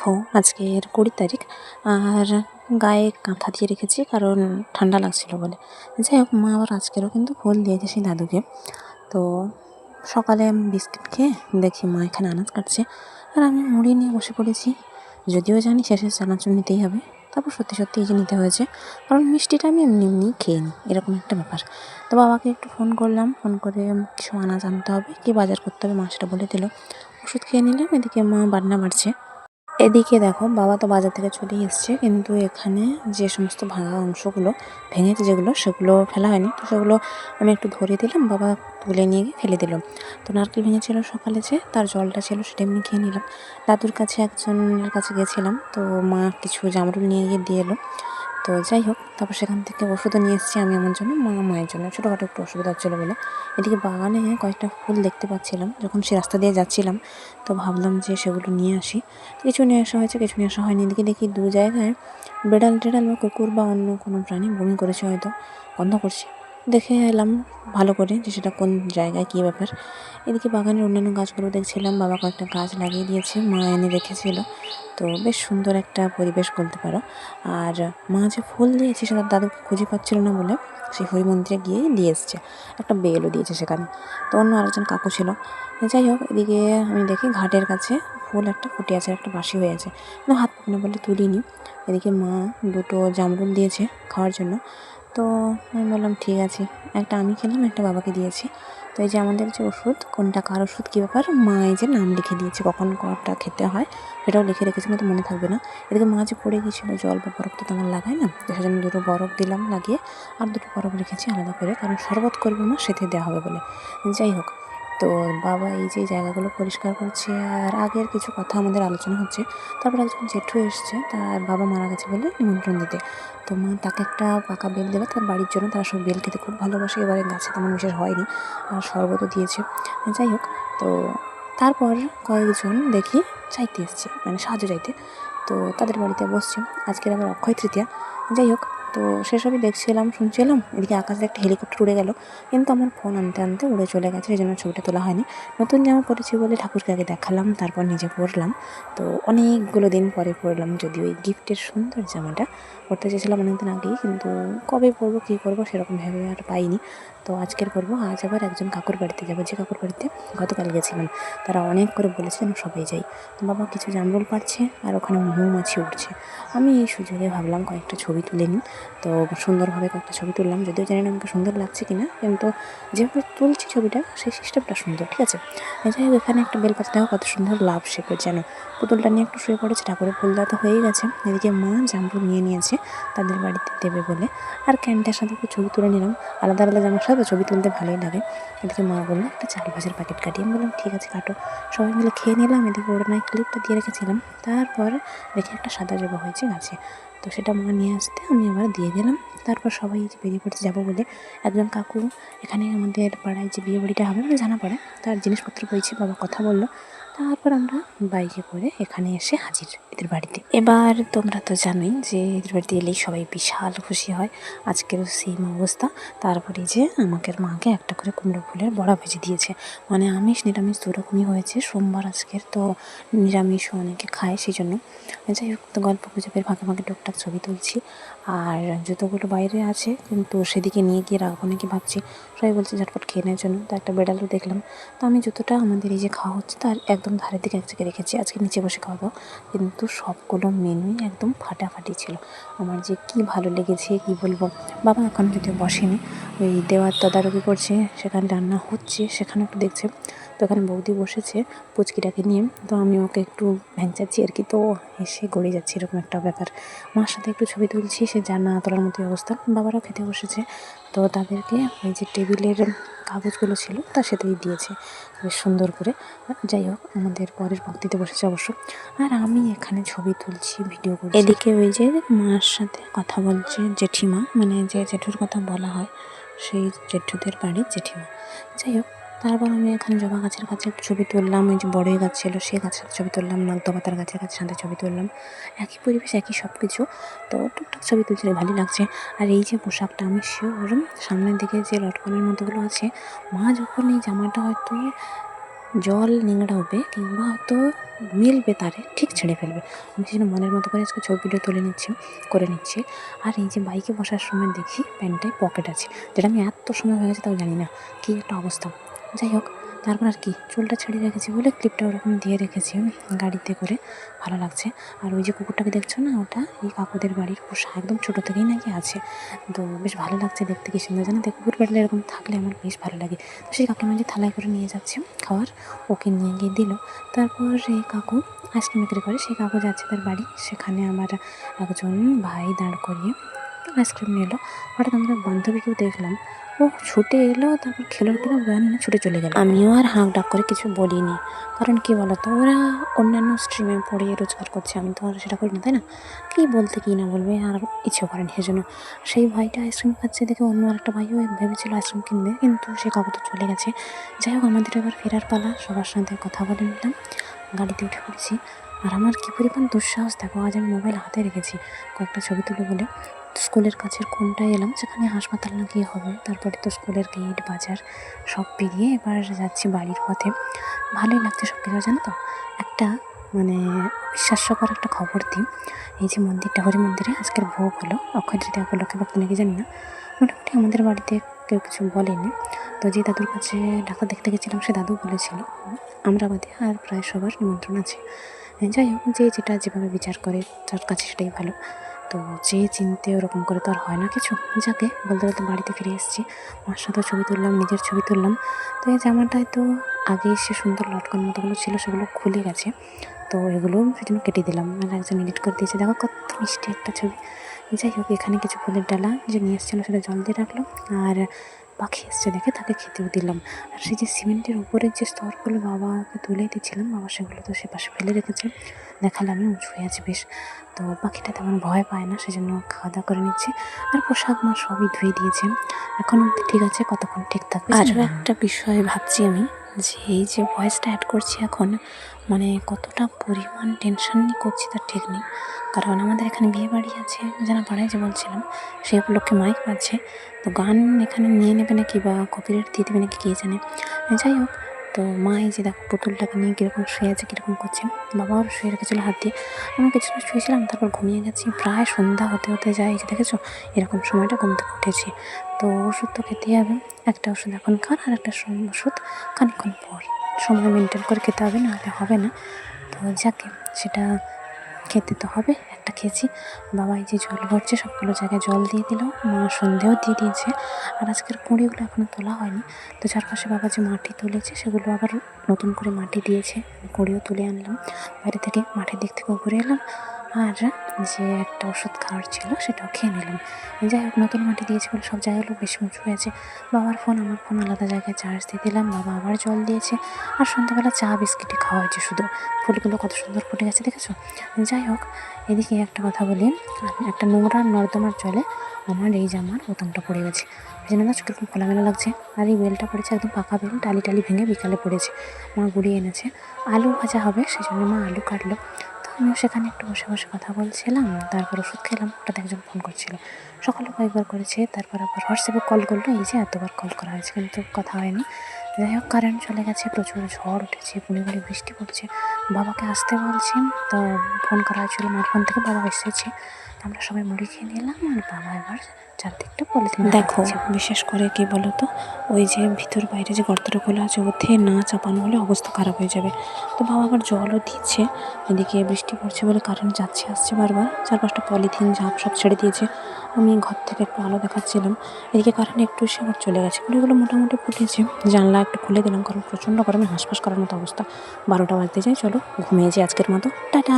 দেখো আজকের 20 তারিখ আর গায়ে কাঁথা দিয়ে রেখেছি কারণ ঠান্ডা লাগছিল বলে। যাই হোক, মা আবার আজকেরও কিন্তু ফুল দিয়েছে সেই দাদুকে। তো সকালে আমি বিস্কিট খেয়ে দেখি মা এখানে আনাজ কাটছে আর আমি মুড়ি নিয়ে বসে পড়েছি। যদিও জানি শেষে চানাচুর নিতেই হবে, তারপর সত্যি সত্যি এই যে নিতে হয়েছে, কারণ মিষ্টিটা আমি এমনি এমনি খেয়ে নিই, এরকম একটা ব্যাপার। তো বাবাকে একটু ফোন করলাম, ফোন করে কিছু আনাজ আনতে হবে, কি বাজার করতে হবে মা সেটা বলে দিল। ওষুধ খেয়ে নিলাম, এদিকে মা বান্না বাড়ছে। এদিকে দেখো, বাবা তো বাজার থেকে চলেই এসছে, কিন্তু এখানে যে সমস্ত ভাঙা অংশগুলো ভেঙেছে যেগুলো, সেগুলো ফেলা হয়নি। তো সেগুলো আমি একটু ধরে দিলাম, বাবা তুলে নিয়ে গিয়ে ফেলে দিল। তো নারকেল ভেঙেছিল সকালে, যে তার জলটা ছিল সেটা এমনি খেয়ে নিলাম। দাদুর কাছে একজনের কাছে গেছিলাম, তো মা কিছু জামরুল নিয়ে গিয়ে দিয়ে এলো। তো যাই হোক, তারপর সেখান থেকে ওষুধও নিয়ে এসেছি আমি আমার জন্য, মা মায়ের জন্য। ছোটোখাটো একটু অসুবিধা হচ্ছিলো বলে। এদিকে বাগানে কয়েকটা ফুল দেখতে পাচ্ছিলাম যখন সে রাস্তা দিয়ে যাচ্ছিলাম, তো ভাবলাম যে সেগুলো নিয়ে আসি। কিছু নিয়ে আসা হয়েছে, কিছু নিয়ে আসা হয়নি। এদিকে দেখি দু জায়গায় বেড়াল টেড়াল বা কুকুর বা অন্য কোনো প্রাণী বমি করেছে, হয়তো গন্ধ করছে। দেখে এলাম ভালো করে যে সেটা কোন জায়গায়, কী ব্যাপার। এদিকে বাগানের অন্যান্য গাছগুলো দেখছিলাম, বাবা কয়েকটা গাছ লাগিয়ে দিয়েছে, মা এনে রেখেছিল। তো বেশ সুন্দর একটা পরিবেশ বলতে পারো। আর মা যে ফুল দিয়েছে সেটা দাদুকে খুঁজে পাচ্ছিল না বলে সেই হরি মন্দিরে গিয়েই দিয়ে এসছে। একটা বেলও দিয়েছে সেখানে। তো অন্য আরেকজন কাকু ছিল। যাই হোক, এদিকে আমি দেখি ঘাটের কাছে ফুল একটা ফুটে আছে, একটা বাসি হয়ে আছে, কিন্তু হাত পাকানো বলে তুলিনি। এদিকে মা দুটো জামরুল দিয়েছে খাওয়ার জন্য। তো আমি বললাম ঠিক আছে, একটা আমি খেলাম, একটা বাবাকে দিয়েছি। তো এই যে আমাদের যে ওষুধ, কোনটা কার ওষুধ কী ব্যাপার, মা এই যে নাম লিখে দিয়েছে, কখন কোনটা খেতে হয় সেটাও লিখে রেখেছে, কিন্তু মনে থাকবে না। এদিকে মা যে পড়ে গিয়েছিলো, জল বা বরফ তো তেমন লাগায় না, তো সেজন্য দুটো বরফ দিলাম লাগিয়ে, আর দুটো বরফ রেখেছি আলাদা করে, কারণ শরবত করবো না, সেতে দেওয়া হবে বলে। যাই হোক, তো বাবা এই যে জায়গাগুলো পরিষ্কার করছে, আর আগের কিছু কথা আমাদের আলোচনা হচ্ছে। তারপর একজন জেঠু এসছে, তার বাবা মারা গেছে বলে নিমন্ত্রণ দিতে। তো মা তাকে একটা পাকা বেল দেবে তার বাড়ির জন্য, তারা সব বেল খেতে খুব ভালোবাসে। এবারে গাছে তেমন বিশেষ হয়নি, আর শরবতও দিয়েছে। যাই হোক, তো তারপর কয়েকজন দেখি চাইতে এসছে, মানে সাহায্য চাইতে। তো তাদের বাড়িতে বসছে, আজকের আবার অক্ষয় তৃতীয়া। যাই হোক, তো সেসবই দেখছিলাম, শুনছিলাম। এদিকে আকাশে একটা হেলিকপ্টার উড়ে গেল, কিন্তু আমার ফোন আনতে আনতে উড়ে চলে গেছে, সেই জন্য ছবিটা তোলা হয়নি। নতুন জামা পরেছি বলে ঠাকুরকে আগে দেখালাম, তারপর নিজে পরলাম। তো অনেকগুলো দিন পরে পরলাম, যদিও এই গিফটের সুন্দর জামাটা পরতে চেয়েছিলাম অনেকদিন আগেই, কিন্তু কবে পরবো কী করবো সেরকম ভেবে আর পাইনি। তো আজকের পরবো। আজ আবার একজন কাকুর বাড়িতে যাবো, যে কাকুর বাড়িতে গতকাল গেছিলাম। তারা অনেক করে বলেছে যেন সবাই যাই। তো বাবা কিছু জামরুল পাড়ছে, আর ওখানে মৌমাছি উঠছে। আমি এই সুযোগে ভাবলাম কয়েকটা ছবি তুলে নিই। তো সুন্দরভাবে কয়েকটা ছবি তুললাম, যদিও জানি না আমাকে সুন্দর লাগছে কিনা, কিন্তু যেভাবে তুলছি ছবিটা সেই সিস্টেমটা সুন্দর, ঠিক আছে। যাই হোক, এখানে একটা বেলপাতা দেখো কত সুন্দর লাভ শেপের, যেন পুতুলটা নিয়ে একটু শুয়ে পড়েছে। ঠাকুরের ফুল দেওয়া তো হয়েই গেছে। এদিকে মা জামরুল নিয়ে নিয়েছে তাদের বাড়িতে দেবে বলে, আর ক্যানটার সাথে একটু ছবি তুলে নিলাম। আলাদা আলাদা জামার সাথে ছবি তুলতে ভালোই লাগে। এদিকে মা বললো একটা চাল ভাজার প্যাকেট কাটি, আমি বললাম ঠিক আছে কাটো। সবাই মিলে খেয়ে নিলাম। এদিকে ওড়নায় ক্লিপটা দিয়ে রেখেছিলাম, তারপর দেখি একটা সাদা জবা হয়েছে গাছে, তো সেটা মা নিয়ে আসতে আমি আবার দিয়ে দিলাম। তারপর সবাই যে বেরিয়ে পড়তে যাবো বলে, একজন কাকু এখানে আমাদের পাড়ায় যে বিয়ে বাড়িটা হবে মানে জানা পড়ে, তার জিনিসপত্র পেয়েছি, বাবা কথা বললো। তারপর আমরা বাইকে করে এখানে এসে হাজির এদের বাড়িতে। এবার তোমরা তো জানোই যে এদের বাড়িতে এলেই সবাই বিশাল খুশি হয়, আজকেরও সেম অবস্থা। তারপরে যে আমাকে মাকে একটা করে কুমড়ো ফুলের বড়া ভেজে দিয়েছে, মানে আমিষ নিরামিষ দুরকমই হয়েছে। সোমবার আজকের, তো নিরামিষও অনেকে খায় সেই জন্য। যাই হোক, তো গল্প গুজবের ফাঁকে ফাঁকে টুকটাক ছবি তুলছি। আর জুতোগুলো বাইরে আছে, কিন্তু সেদিকে নিয়ে গিয়ে রাখবো নাকি ভাবছি। সবাই বলছে ঝটপট খেয়ে নেওয়ার জন্য। তো একটা বেড়ালও দেখলাম। তো আমি জুতোটা আমাদের এই যে খাওয়া হচ্ছে তার একদম ধারের দিকে এক জায়গায় রেখেছি, আজকে নিচে বসে খাওয়া দাওয়া। কিন্তু সবগুলো মেনুই একদম ফাটাফাটি ছিল। আমার যে কি ভালো লেগেছে কি বলবো। বাবা এখন যদিও বসেনি, ওই দেওয়ার তদারকি করছে, সেখানে রান্না হচ্ছে সেখানে একটু দেখছে। তো ওখানে বৌদি বসেছে পুচকিটাকে নিয়ে, তো আমি ওকে একটু ভ্যাংচাচ্ছি আর কি, তো এসে গড়ে যাচ্ছে এরকম একটা ব্যাপার। মার সাথে একটু ছবি তুলছি, সে যা না তোলার মতো অবস্থা। বাবারাও খেতে বসেছে, তো তাদেরকে ওই যে টেবিলের কাগজগুলো ছিল তার সাথেই দিয়েছে বেশ সুন্দর করে। যাই হোক, আমাদের পরের ভক্তিতে বসেছে অবশ্য, আর আমি এখানে ছবি তুলছি, ভিডিও করছি। এদিকে ওই যে মার সাথে কথা বলছে জেঠিমা, মানে যে জেঠুর কথা বলা হয় সেই জেঠুদের বাড়ির জেঠিমা। যাই হোক, তারপর আমি এখানে জবা গাছের কাছে একটু ছবি তুললাম, ওই যে বড়ই গাছ ছিল সেই গাছের সাথে ছবি তুললাম, নাগদপাতার গাছের কাছে সাথে ছবি তুললাম। একই পরিবেশ, একই সব কিছু, তো টুকটাক ছবি তুলছিল, ভালোই লাগছে। আর এই যে পোশাকটা, আমি শিওর সামনের দিকে যে লটকনের মতোগুলো আছে, মা যখন এই জামাটা হয়তো জল নিংড়াবে কিংবা হয়তো মিলবে তারে ঠিক ছেড়ে ফেলবে। আমি সেই জন্য মনের মতো করে আজকে ছবি ভিডিও তুলে করে নিচ্ছি। আর এই যে বাইকে বসার সময় দেখি প্যান্টটায় পকেট আছে, যেটা আমি এত সময় হয়ে গেছে তাও জানি না কী একটা অবস্থা। যাই হোক, তারপর আর কি চুলটা ছেড়ে রেখেছি বলে ক্লিপটা ওরকম দিয়ে রেখেছি গাড়িতে করে, ভালো লাগছে। আর ওই যে কুকুরটাকে দেখছো না, ওটা এই কাকুদের বাড়ির পোষা, একদম ছোটো থেকেই নাকি আছে। তো বেশ ভালো লাগছে দেখতে, কি সুন্দর জানো, কুকুর পাড়লে এরকম থাকলে আমার বেশ ভালো লাগে। তো সেই কাকিমা যে থালায় করে নিয়ে যাচ্ছে খাওয়ার, ওকে নিয়ে গিয়ে দিল। তারপর এই কাকু আইসক্রিম বিক্রি করে, সেই কাকু যাচ্ছে তার বাড়ি, সেখানে আমার একজন ভাই দাঁড় করিয়ে আইসক্রিম নিল। হঠাৎ আমরা বান্ধবীকেও দেখলাম, ও ছুটে এলো, তারপর খেলো কিনা ব্যান ছুটে চলে গেল। আমিও আর হাঁক ডাক করে কিছু বলিনি, কারণ কী বলতো, ওরা অন্যান্য স্ট্রিমে পড়িয়ে রোজগার করছে, আমি তো আর সেটা করি না, তাই না? কী বলতে কী না বলবে, আর ইচ্ছেও করেনি। সেজন্য সেই ভাইটা আইসক্রিম খাচ্ছে দেখে অন্য আরেকটা ভাইও ভেবেছিল আইসক্রিম কিনবে, কিন্তু সে কাকু তো চলে গেছে। যাই হোক, আমাদের এবার ফেরার পালা, সবার সাথে কথা বলে নিলাম, গাড়িতে উঠে পড়েছি। আর আমার কী পরিমাণ দুঃসাহস দেখো, আজ আমি মোবাইল হাতে রেখেছি কয়েকটা ছবি তুলে বলে। স্কুলের কাছের কোনটায় এলাম, সেখানে হাসপাতাল না গিয়ে হবে, তারপরে তো স্কুলের গেট বাজার সব পেরিয়ে এবার যাচ্ছি বাড়ির পথে। ভালোই লাগছে সব কিছু, জানো তো। একটা মানে বিশ্বাস্যকর একটা খবর দিই, এই যে মন্দিরটা, হরি মন্দিরে আজকের ভোগ হলো, অক্ষয় তৃতীয়া উপলক্ষে ভক্ত নাকি জানি না, মোটামুটি আমাদের বাড়িতে কেউ কিছু বলেনি। তো যে দাদুর কাছে ডাক্তার দেখতে গেছিলাম, সে দাদু বলেছিল আমরা বাদে আর প্রায় সবার নিমন্ত্রণ আছে। যাই হোক, যে যেটা যেভাবে বিচার করে তার কাছে সেটাই ভালো। তো যে চিনতে ওরকম করে তো আর হয় না কিছু। যাকে বলতে বলতে বাড়িতে ফিরে এসেছি, মার সাথেও ছবি তুললাম, নিজের ছবি তুললাম। তো এই জামাটায় তো আগে সে সুন্দর লটকন মতোগুলো ছিল, সেগুলো খুলে গেছে, তো এগুলো সেজন্য কেটে দিলাম। আর একজন এডিট করে দিয়েছে, দেখো কত মিষ্টি একটা ছবি। যাই হোক, এখানে কিছু ফুলের ডালা যে নিয়ে এসেছিলো সেটা জল দিয়ে রাখলো, আর পাখি এসছে দেখে তাকে খেতেও দিলাম। আর সেই যে সিমেন্টের উপরের যে স্তরগুলো বাবাকে তুলে দিচ্ছিলাম, বাবা সেগুলো তো সে পাশে ফেলে রেখেছে, দেখালে আমি উঁচু হয়ে আছি বেশ। তো পাখিটা তেমন ভয় পায় না, সেজন্য খাওয়া দাওয়া করে নিচ্ছে। আর পোশাক মা সবই ধুয়ে দিয়েছে, এখন অব্দি ঠিক আছে, কতক্ষণ ঠিক থাকবে। আরও একটা বিষয় ভাবছি আমি, যে এই যে ভয়েসটা অ্যাড করছি এখন, মানে কতটা পরিমাণ টেনশন নিয়ে করছি তার ঠিক নেই। কারণ আমাদের এখানে বিয়ে বাড়ি আছে জানা পাড়ায়, যে বলছিলাম, সেই উপলক্ষে মাইক বাজছে। তো গান এখানে নিয়ে নেবে নাকি বা কপিরাইট দিয়ে দেবে নাকি কে জানে। যাই হোক, তো মা এই যে দেখো পুতুলটাকে নিয়ে কীরকম শুয়ে আছে, কীরকম করছে, বাবাও শুয়ে রেখেছিলো হাত দিয়ে, আমি কিছুটা শুয়েছিলাম, তারপর ঘুমিয়ে গেছি। প্রায় সন্ধ্যা হতে হতে যায়, এই যে দেখেছো এরকম সময়টা ঘুম থেকে উঠেছি। তো ওষুধ তো খেতেই হবে, একটা ওষুধ এখন খান, আর একটা ওষুধ খানিকক্ষণ পর, সময় মেনটেন করে খেতে হবে, নাহলে হবে না। তো যাকে সেটা খেতে তো হবে, একটা খেয়েছি। বাবা এই যে জল ভরছে, সবগুলো জায়গায় জল দিয়ে দিল, মা সন্ধেও দিয়ে দিয়েছে। আর আজকের কুঁড়িগুলো এখনও তোলা হয়নি, তো চারপাশে বাবা যে মাটি তুলেছে সেগুলো আবার নতুন করে মাটি দিয়েছে, কুঁড়িও তুলে আনলাম বাইরে থেকে, মাঠের দিক থেকেও ঘুরে এলাম। আর যে একটা ওষুধ খাওয়ার ছিল সেটাও খেয়ে নিলাম। যাই হোক, নতুন মাটি দিয়েছে বলে সব জায়গাগুলো বেশি উঁচু হয়েছে। বাবার ফোন, আমার ফোন আলাদা জায়গায় চার্জ দিয়ে দিলাম, বাবা আবার জল দিয়েছে। আর সন্ধ্যাবেলা চা বিস্কিটই খাওয়া হয়েছে শুধু, ফুলগুলো কত সুন্দর ফুটে গেছে দেখেছো। যাই হোক, এদিকে একটা কথা বলি, একটা নোংরা নর্দমার জলে আমার এই জামার বোতামটা পড়ে গেছে, এই জন্য না কীরকম খোলামেলা লাগছে। আর এই বেলটা পড়েছে একদম পাকা বেল, টালি টালি ভেঙে বিকালে পড়েছে, মা গুড়িয়ে এনেছে। আলু ভাজা হবে, সেই জন্য মা আলু কাটলো। তো আমিও সেখানে একটু বসে বসে কথা বলছিলাম, তারপর ওষুধ খেলাম। হঠাৎ একজন ফোন করছিল, সকালে কয়েকবার করেছে, তারপর আবার হোয়াটসঅ্যাপে কল করলো, এই যে এতবার কল করা হয়েছে কিন্তু কথা হয়নি। যাই হোক, কারেন্ট চলে গেছে, প্রচুর ঝড় উঠেছে, গুঁড়ি গুঁড়ি বৃষ্টি পড়ছে। বাবাকে আসতে বলছি, তো ফোন করা হয়েছিল মার ফোন থেকে, বাবা এসেছে। আমরা সবাই মুড়ি খেয়ে নিলাম, আর বাবা এবার চারদিকটা পলিথিন দেখো। বিশেষ করে কি বলো তো, ওই যে ভিতর বাইরে যে গর্তটা খোলা আছে, ওতে না চাপানো হলে অবস্থা খারাপ হয়ে যাবে। তো বাবা আবার জলও দিচ্ছে, এদিকে বৃষ্টি পড়ছে বলে কারেন্ট যাচ্ছে আসছে বারবার, চার পাঁচটা পলিথিন ঝাঁপ সব ছেড়ে দিয়েছে। আমি ঘর থেকে একটু আলো দেখাচ্ছিলাম, এদিকে কারেন্ট একটু এসে আবার চলে গেছে। কুড়িগুলো মোটামুটি ফুটেছে, জানলা একটু খুলে দিলাম, কারণ প্রচণ্ড গরমে হাঁসফাঁস করার মতো অবস্থা। 12টা বাজতে যায়, চলো ঘুমিয়ে যাই আজকের মতো, টাটা।